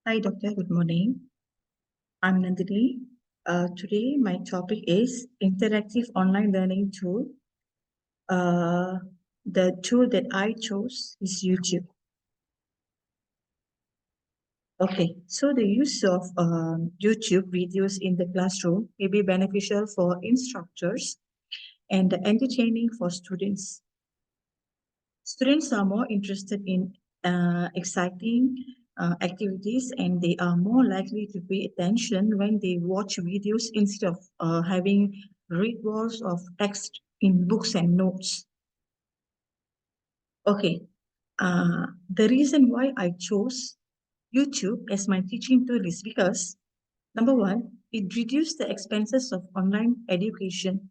Hi, Doctor. Good morning. I'm Nandini. Today, my topic is interactive online learning tool. The tool that I chose is YouTube. Okay, so the use of YouTube videos in the classroom may be beneficial for instructors and entertaining for students. Students are more interested in exciting activities and they are more likely to pay attention when they watch videos instead of having read walls of text in books and notes. Okay, the reason why I chose YouTube as my teaching tool is because number one, it reduced the expenses of online education.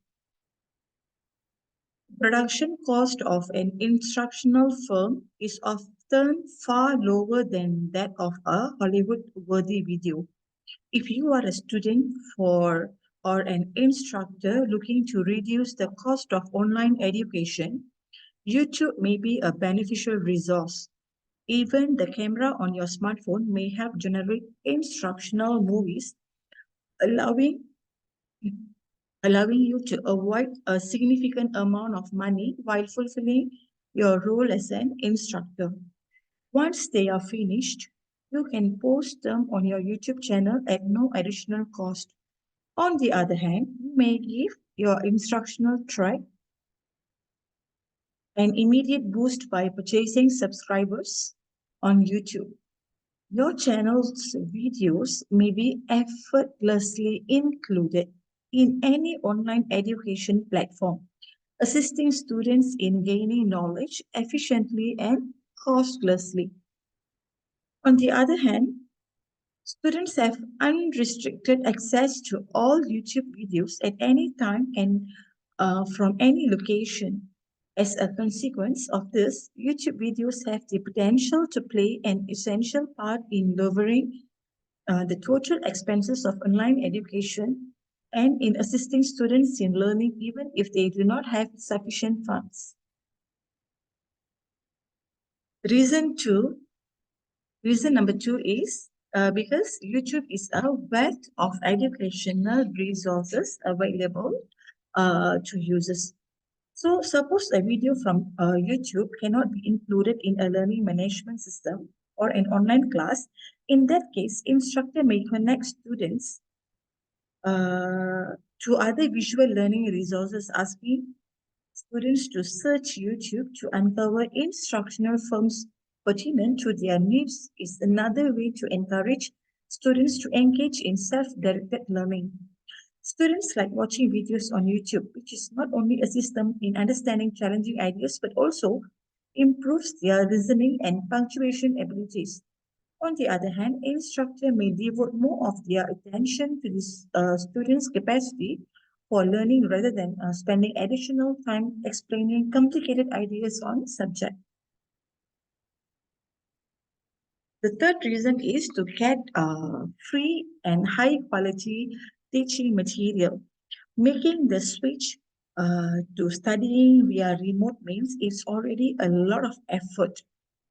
Production cost of an instructional film is often far lower than that of a Hollywood-worthy video. If you are a student for or an instructor looking to reduce the cost of online education, YouTube may be a beneficial resource. Even the camera on your smartphone may help generate instructional movies, allowing allowing you to avoid a significant amount of money while fulfilling your role as an instructor. Once they are finished, you can post them on your YouTube channel at no additional cost. On the other hand, you may give your instructional track an immediate boost by purchasing subscribers on YouTube. Your channel's videos may be effortlessly included in any online education platform, assisting students in gaining knowledge efficiently and costlessly. On the other hand, students have unrestricted access to all YouTube videos at any time and from any location. As a consequence of this, YouTube videos have the potential to play an essential part in lowering the total expenses of online education and in assisting students in learning even if they do not have sufficient funds. Reason two, reason number two is because YouTube is a wealth of educational resources available to users. So suppose a video from YouTube cannot be included in a learning management system or an online class. In that case, instructor may connect students to other visual learning resources, asking students to search YouTube to uncover instructional films pertinent to their needs is another way to encourage students to engage in self-directed learning. Students like watching videos on YouTube, which is not only assist them in understanding challenging ideas, but also improves their reasoning and punctuation abilities. On the other hand, instructor may devote more of their attention to the student's capacity for learning rather than spending additional time explaining complicated ideas on subject. The third reason is to get free and high quality teaching material. Making the switch to studying via remote means it's already a lot of effort.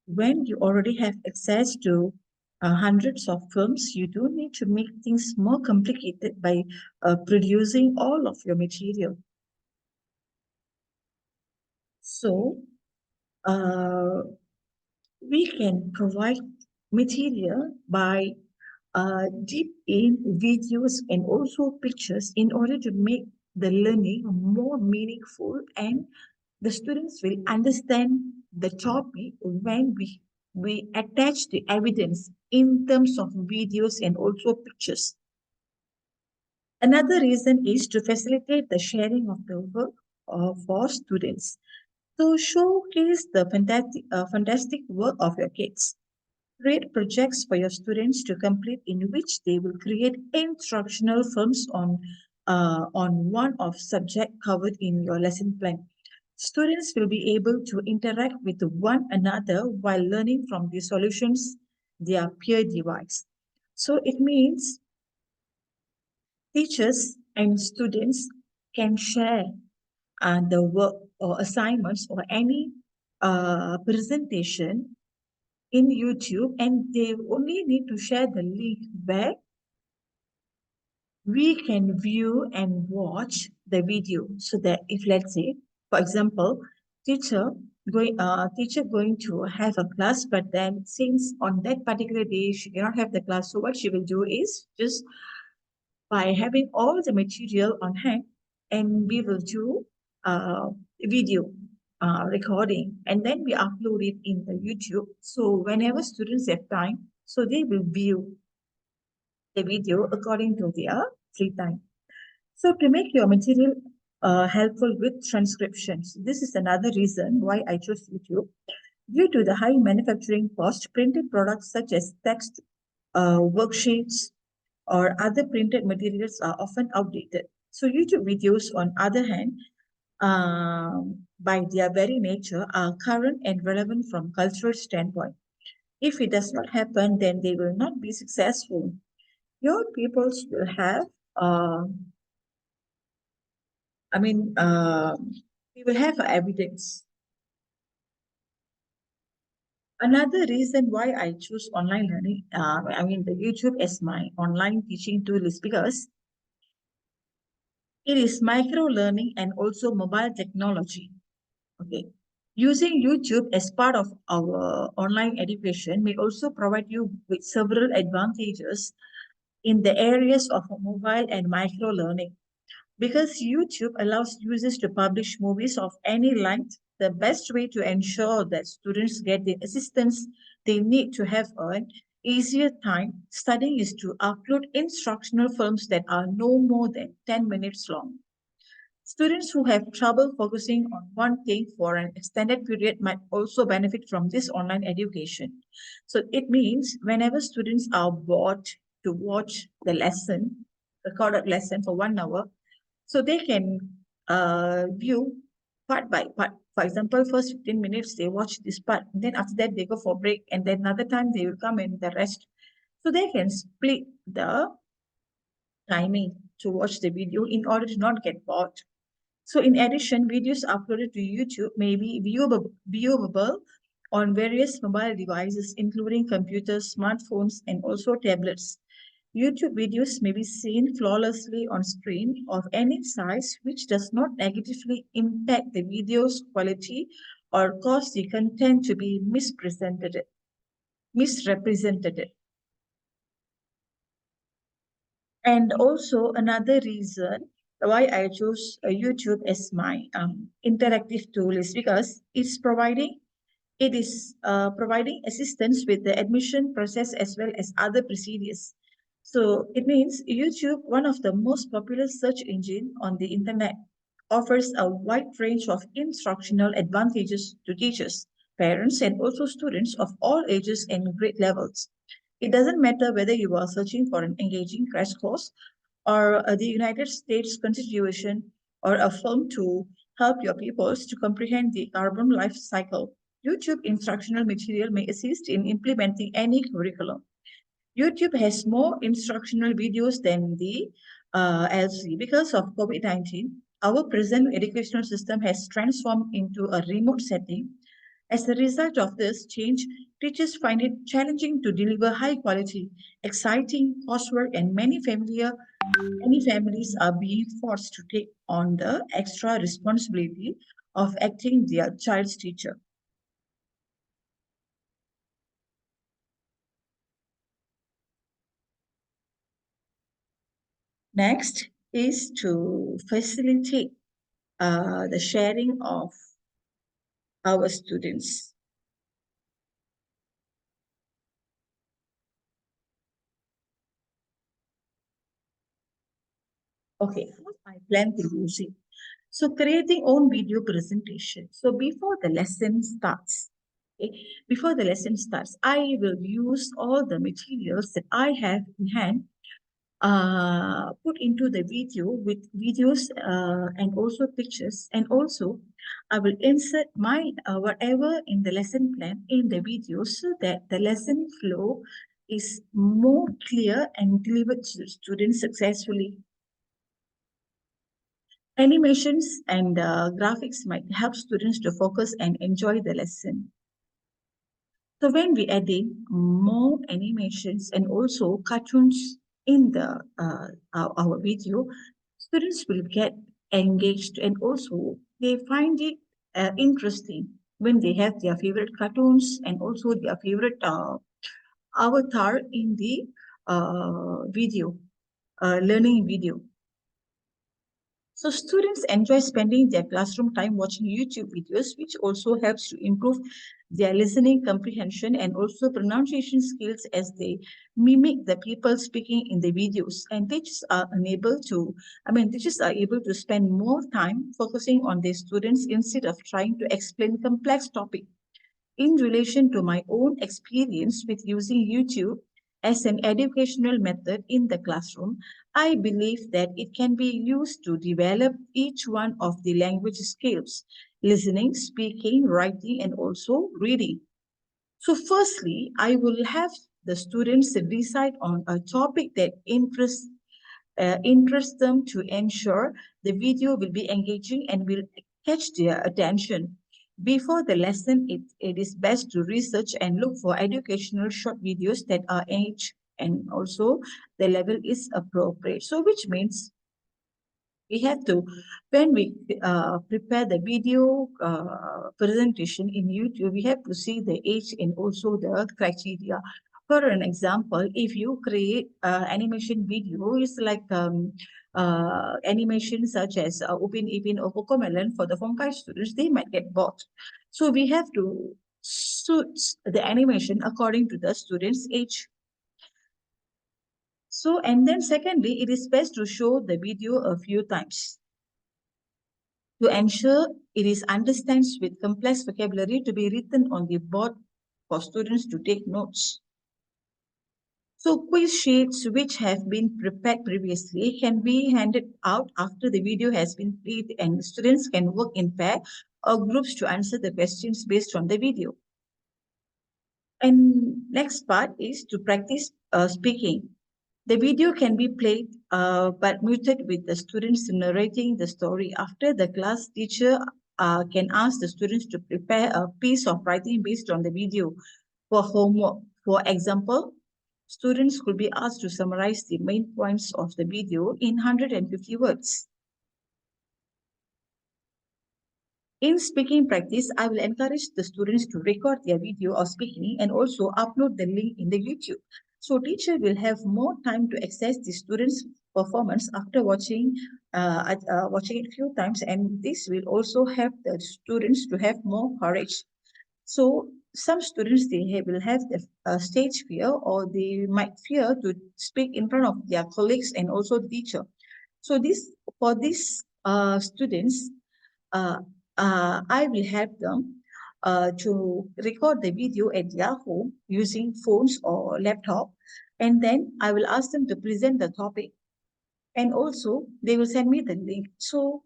When you already have access to hundreds of films, you don't need to make things more complicated by producing all of your material. So, uh, we can provide material by deep in videos and also pictures in order to make the learning more meaningful, and the students will understand the topic when we attach the evidence in terms of videos and also pictures. Another reason is to facilitate the sharing of the work for students. To showcase the fantastic work of your kids. Create projects for your students to complete in which they will create instructional films on one of subject covered in your lesson plan. Students will be able to interact with one another while learning from the solutions their peer devise. So it means teachers and students can share the work or assignments or any presentation in YouTube, and they only need to share the link where we can view and watch the video. So that if, let's say, for example, teacher teacher going to have a class, but then since on that particular day she cannot have the class, so what she will do is just by having all the material on hand, and we will do video recording, and then we upload it in the YouTube. So whenever students have time, so they will view the video according to their free time. So to make your material helpful with transcriptions, this is another reason why I chose YouTube. Due to the high manufacturing cost, printed products such as text, worksheets, or other printed materials are often outdated. So YouTube videos, on other hand, by their very nature, are current and relevant from cultural standpoint. If it does not happen, then they will not be successful. Your peoples will have, uh, I mean, we will have evidence. Another reason why I choose online learning, the YouTube as my online teaching tool is because it is micro learning and also mobile technology. Okay. Using YouTube as part of our online education may also provide you with several advantages in the areas of mobile and micro learning. Because YouTube allows users to publish movies of any length, the best way to ensure that students get the assistance they need to have an easier time studying is to upload instructional films that are no more than 10 minutes long. Students who have trouble focusing on one thing for an extended period might also benefit from this online education. So it means whenever students are bored to watch the lesson, recorded lesson for 1 hour, so they can view part by part. For example, first 15 minutes they watch this part, then after that they go for break, and then another time they will come and the rest. So they can split the timing to watch the video in order to not get bored. So in addition, videos uploaded to YouTube may be viewable on various mobile devices, including computers, smartphones, and also tablets. YouTube videos may be seen flawlessly on screen of any size, which does not negatively impact the video's quality or cause the content to be misrepresented. And also another reason why I chose YouTube as my interactive tool is because it is providing assistance with the admission process as well as other procedures. So it means YouTube, one of the most popular search engine on the internet, offers a wide range of instructional advantages to teachers, parents, and also students of all ages and grade levels. It doesn't matter whether you are searching for an engaging crash course or the United States Constitution or a film to help your pupils to comprehend the carbon life cycle. YouTube instructional material may assist in implementing any curriculum. YouTube has more instructional videos than the LC. Because of COVID-19, our present educational system has transformed into a remote setting. As a result of this change, teachers find it challenging to deliver high quality, exciting coursework, and many families are being forced to take on the extra responsibility of acting their child's teacher. Next is to facilitate the sharing of our students. Okay, how I plan to use it. So creating own video presentation. So before the lesson starts, okay, before the lesson starts, I will use all the materials that I have in hand, put into the video with videos and also pictures, and also I will insert my whatever in the lesson plan in the video so that the lesson flow is more clear and delivered to students successfully. Animations and graphics might help students to focus and enjoy the lesson. So when we add in more animations and also cartoons in the our video, students will get engaged and also they find it interesting when they have their favorite cartoons and also their favorite avatar in the video, learning video. So students enjoy spending their classroom time watching YouTube videos, which also helps to improve their listening comprehension and also pronunciation skills as they mimic the people speaking in the videos. And teachers are able to spend more time focusing on their students instead of trying to explain complex topics. In relation to my own experience with using YouTube as an educational method in the classroom, I believe that it can be used to develop each one of the language skills listening, speaking, writing, and also reading. So, firstly, I will have the students decide on a topic that interests them to ensure the video will be engaging and will catch their attention. Before the lesson, it is best to research and look for educational short videos that are age and also the level is appropriate. So, which means we have to, when we prepare the video presentation in YouTube, we have to see the age and also the criteria. For an example, if you create animation video, it's like animation such as Upin Ipin or Cocomelon for the Fonkai students, they might get bored. So we have to suit the animation according to the student's age. So, and then secondly, it is best to show the video a few times to ensure it is understands with complex vocabulary to be written on the board for students to take notes. So quiz sheets which have been prepared previously can be handed out after the video has been played and students can work in pair or groups to answer the questions based on the video. And next part is to practice speaking. The video can be played but muted with the students narrating the story. After the class, teacher can ask the students to prepare a piece of writing based on the video for homework. For example, students could be asked to summarize the main points of the video in 150 words. In speaking practice, I will encourage the students to record their video of speaking and also upload the link in the YouTube. So teacher will have more time to assess the students' performance after watching it a few times, and this will also help the students to have more courage. So some students will have the stage fear, or they might fear to speak in front of their colleagues and also the teacher. So this for these students, uh, I will help them to record the video at their home using phones or laptop, and then I will ask them to present the topic, and also they will send me the link. So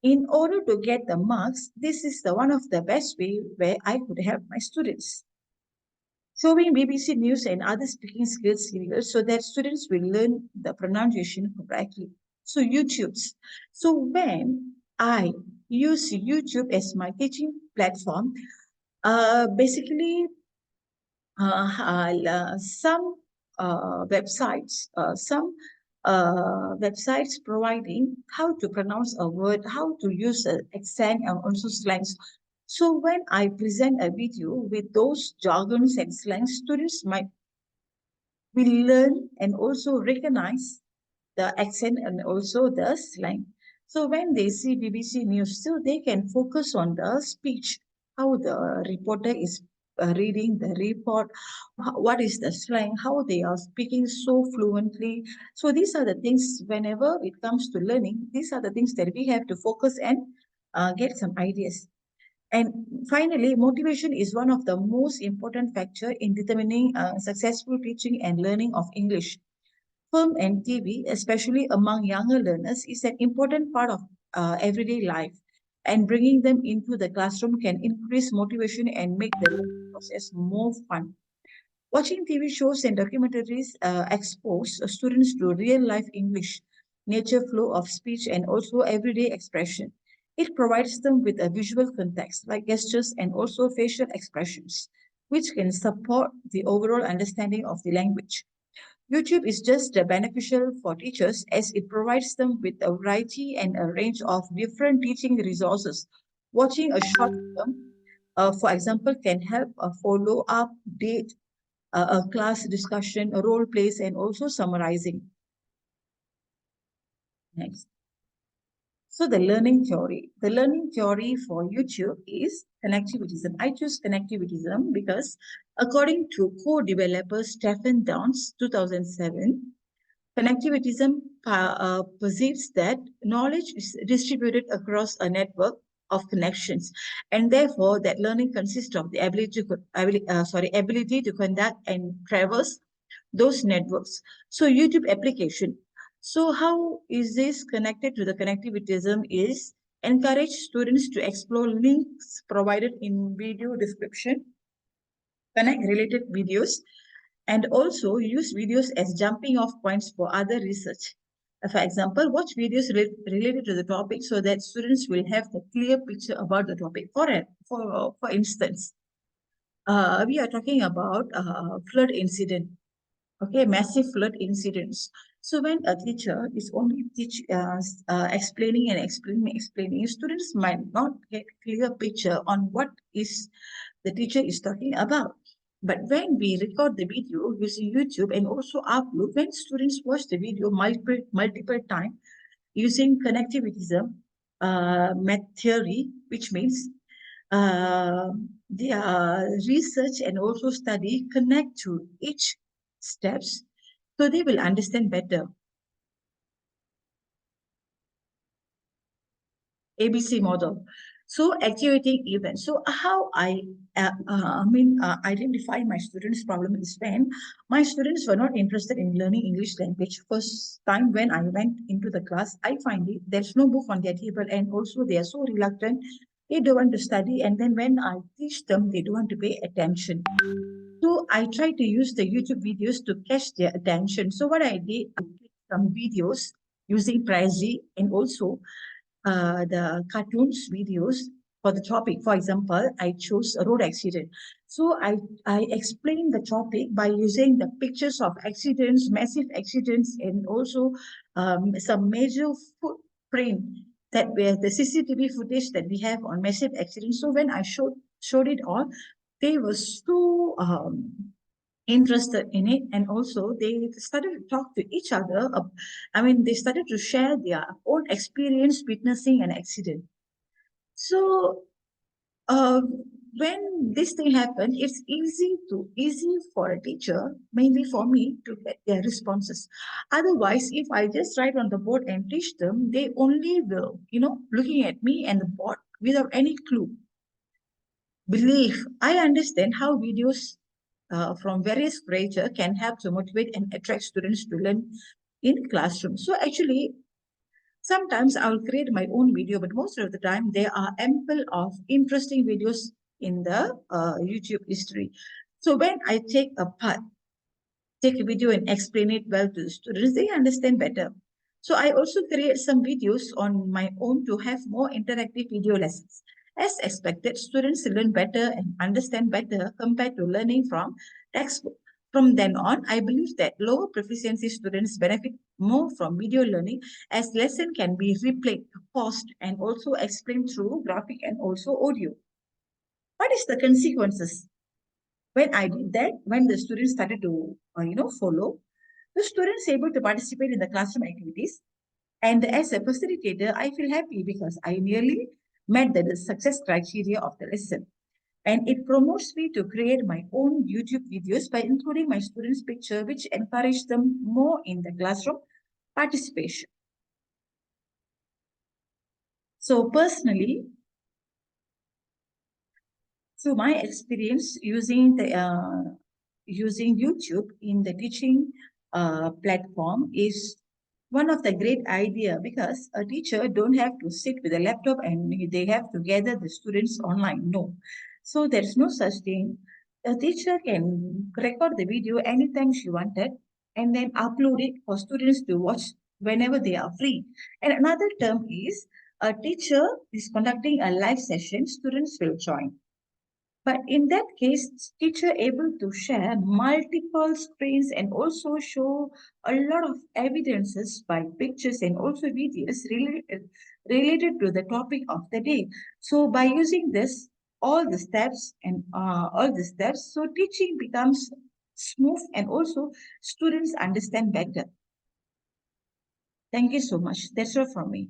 in order to get the marks, this is the one of the best way where I could help my students. Showing BBC News and other speaking skills serials so that students will learn the pronunciation correctly. So YouTube's. So when I use YouTube as my teaching platform, basically some websites providing how to pronounce a word, how to use an accent and also slangs. So when I present a video with those jargons and slangs, students might will learn and also recognize the accent and also the slang. So when they see BBC News, still they can focus on the speech, how the reporter is reading the report, what is the slang, how they are speaking so fluently. So these are the things, whenever it comes to learning, these are the things that we have to focus and get some ideas. And finally, motivation is one of the most important factor in determining successful teaching and learning of English. Film and TV, especially among younger learners, is an important part of everyday life. And bringing them into the classroom can increase motivation and make the learning process more fun. Watching TV shows and documentaries expose students to real life English, nature flow of speech, and also everyday expression. It provides them with a visual context like gestures and also facial expressions, which can support the overall understanding of the language. YouTube is just beneficial for teachers as it provides them with a variety and a range of different teaching resources. Watching a short film, for example, can help follow up, date, a class discussion, a role plays, and also summarizing. Next. So the learning theory. The learning theory for YouTube is connectivitism. I choose connectivitism because according to co-developer Stephen Downes, 2007, connectivitism perceives that knowledge is distributed across a network of connections, and therefore that learning consists of the ability to conduct and traverse those networks. So YouTube application. So how is this connected to the connectivitism is encourage students to explore links provided in video description, connect related videos, and also use videos as jumping off points for other research. For example, watch videos related to the topic so that students will have a clear picture about the topic. For instance, we are talking about flood incident. Okay, massive flood incidents. So when a teacher is only explaining and explaining, students might not get clear picture on what is the teacher is talking about. But when we record the video using YouTube and also upload, when students watch the video multiple times using connectivitism theory, which means uh, their research and also study connect to each steps, so they will understand better. ABC model. So activating events. So how identify my students' problem is when my students were not interested in learning English language. First time when I went into the class, I find it there's no book on their table, and also they are so reluctant. They don't want to study, and then when I teach them, they don't want to pay attention. So I try to use the YouTube videos to catch their attention. So what I did, I did some videos using Prezi and also the cartoons videos for the topic. For example, I chose a road accident. So I explained the topic by using the pictures of accidents, massive accidents, and also some major footprint that were the CCTV footage that we have on massive accidents. So when I showed it all, they were so interested in it, and also they started to talk to each other. They started to share their own experience witnessing an accident. So uh, when this thing happened, it's easy for a teacher, mainly for me, to get their responses. Otherwise, if I just write on the board and teach them, they only will, looking at me and the board without any clue. Belief. I understand how videos from various creators can help to motivate and attract students to learn in classrooms. So actually, sometimes I'll create my own video, but most of the time there are ample of interesting videos in the YouTube history. So when I take a video and explain it well to the students, they understand better. So I also create some videos on my own to have more interactive video lessons. As expected, students learn better and understand better compared to learning from textbook. From then on, I believe that lower proficiency students benefit more from video learning as lesson can be replayed, paused, and also explained through graphic and also audio. What is the consequences? When I did that, when the students started to, follow, the students able to participate in the classroom activities. And as a facilitator, I feel happy because I nearly met the success criteria of the lesson. And it promotes me to create my own YouTube videos by including my students' picture, which encourage them more in the classroom participation. So personally, through my experience using YouTube in the teaching platform is one of the great idea because a teacher don't have to sit with a laptop and they have to gather the students online. No. So there's no such thing. A teacher can record the video anytime she wanted and then upload it for students to watch whenever they are free. And another term is a teacher is conducting a live session, students will join. But in that case, teacher able to share multiple screens and also show a lot of evidences by pictures and also videos related to the topic of the day. So by using this, all the steps, so teaching becomes smooth and also students understand better. Thank you so much. That's all from me.